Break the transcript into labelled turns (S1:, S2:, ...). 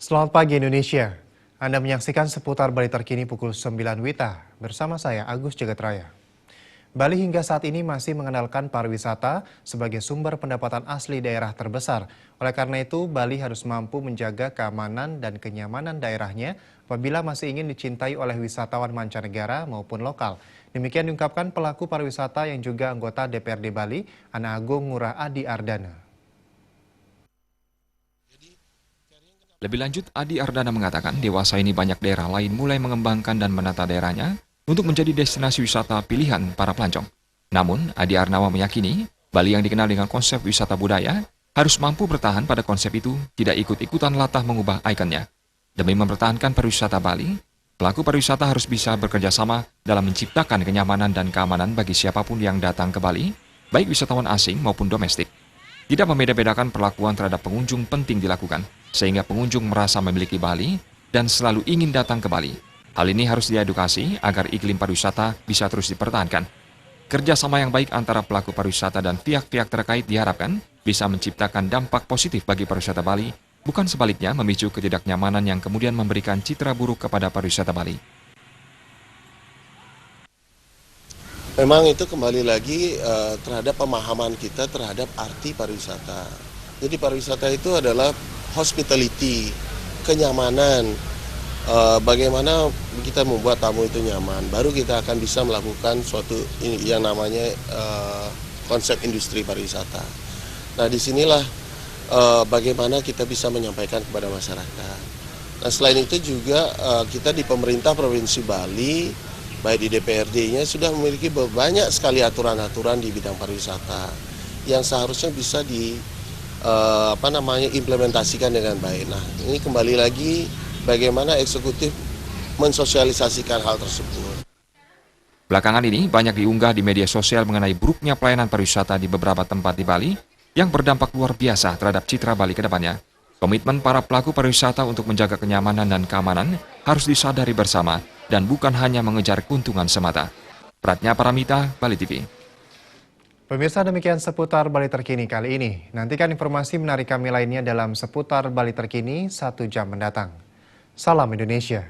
S1: Selamat pagi Indonesia. Anda menyaksikan seputar Bali terkini pukul 9 WITA bersama saya Agus Jagatraya. Bali hingga saat ini masih mengandalkan pariwisata sebagai sumber pendapatan asli daerah terbesar. Oleh karena itu, Bali harus mampu menjaga keamanan dan kenyamanan daerahnya apabila masih ingin dicintai oleh wisatawan mancanegara maupun lokal. Demikian diungkapkan pelaku pariwisata yang juga anggota DPRD Bali, Ana Agung Ngurah Adi Ardana.
S2: Lebih lanjut, Adi Ardana mengatakan dewasa ini banyak daerah lain mulai mengembangkan dan menata daerahnya untuk menjadi destinasi wisata pilihan para pelancong. Namun, Adi Arnawa meyakini Bali yang dikenal dengan konsep wisata budaya harus mampu bertahan pada konsep itu, tidak ikut-ikutan latah mengubah ikonnya. Demi mempertahankan pariwisata Bali, pelaku pariwisata harus bisa bekerja sama dalam menciptakan kenyamanan dan keamanan bagi siapapun yang datang ke Bali, baik wisatawan asing maupun domestik. Tidak membeda-bedakan perlakuan terhadap pengunjung penting dilakukan, sehingga pengunjung merasa memiliki Bali dan selalu ingin datang ke Bali. Hal ini harus diedukasi agar iklim pariwisata bisa terus dipertahankan. Kerjasama yang baik antara pelaku pariwisata dan pihak-pihak terkait diharapkan bisa menciptakan dampak positif bagi pariwisata Bali, bukan sebaliknya memicu ketidaknyamanan yang kemudian memberikan citra buruk kepada pariwisata Bali.
S3: Memang itu kembali lagi terhadap pemahaman kita terhadap arti pariwisata. Jadi pariwisata itu adalah hospitality, kenyamanan, bagaimana kita membuat tamu itu nyaman. Baru kita akan bisa melakukan suatu yang namanya konsep industri pariwisata. Nah disinilah bagaimana kita bisa menyampaikan kepada masyarakat. Nah selain itu juga kita di pemerintah Provinsi Bali, baik di DPRD-nya sudah memiliki banyak sekali aturan-aturan di bidang pariwisata yang seharusnya bisa implementasikan dengan baik. Nah, ini kembali lagi bagaimana eksekutif mensosialisasikan hal tersebut.
S2: Belakangan ini banyak diunggah di media sosial mengenai buruknya pelayanan pariwisata di beberapa tempat di Bali yang berdampak luar biasa terhadap citra Bali ke depannya. Komitmen para pelaku pariwisata untuk menjaga kenyamanan dan keamanan harus disadari bersama dan bukan hanya mengejar keuntungan semata. Pratnya Paramita, Bali TV.
S1: Pemirsa, demikian seputar Bali terkini kali ini. Nantikan informasi menarik kami lainnya dalam seputar Bali terkini 1 jam mendatang. Salam Indonesia.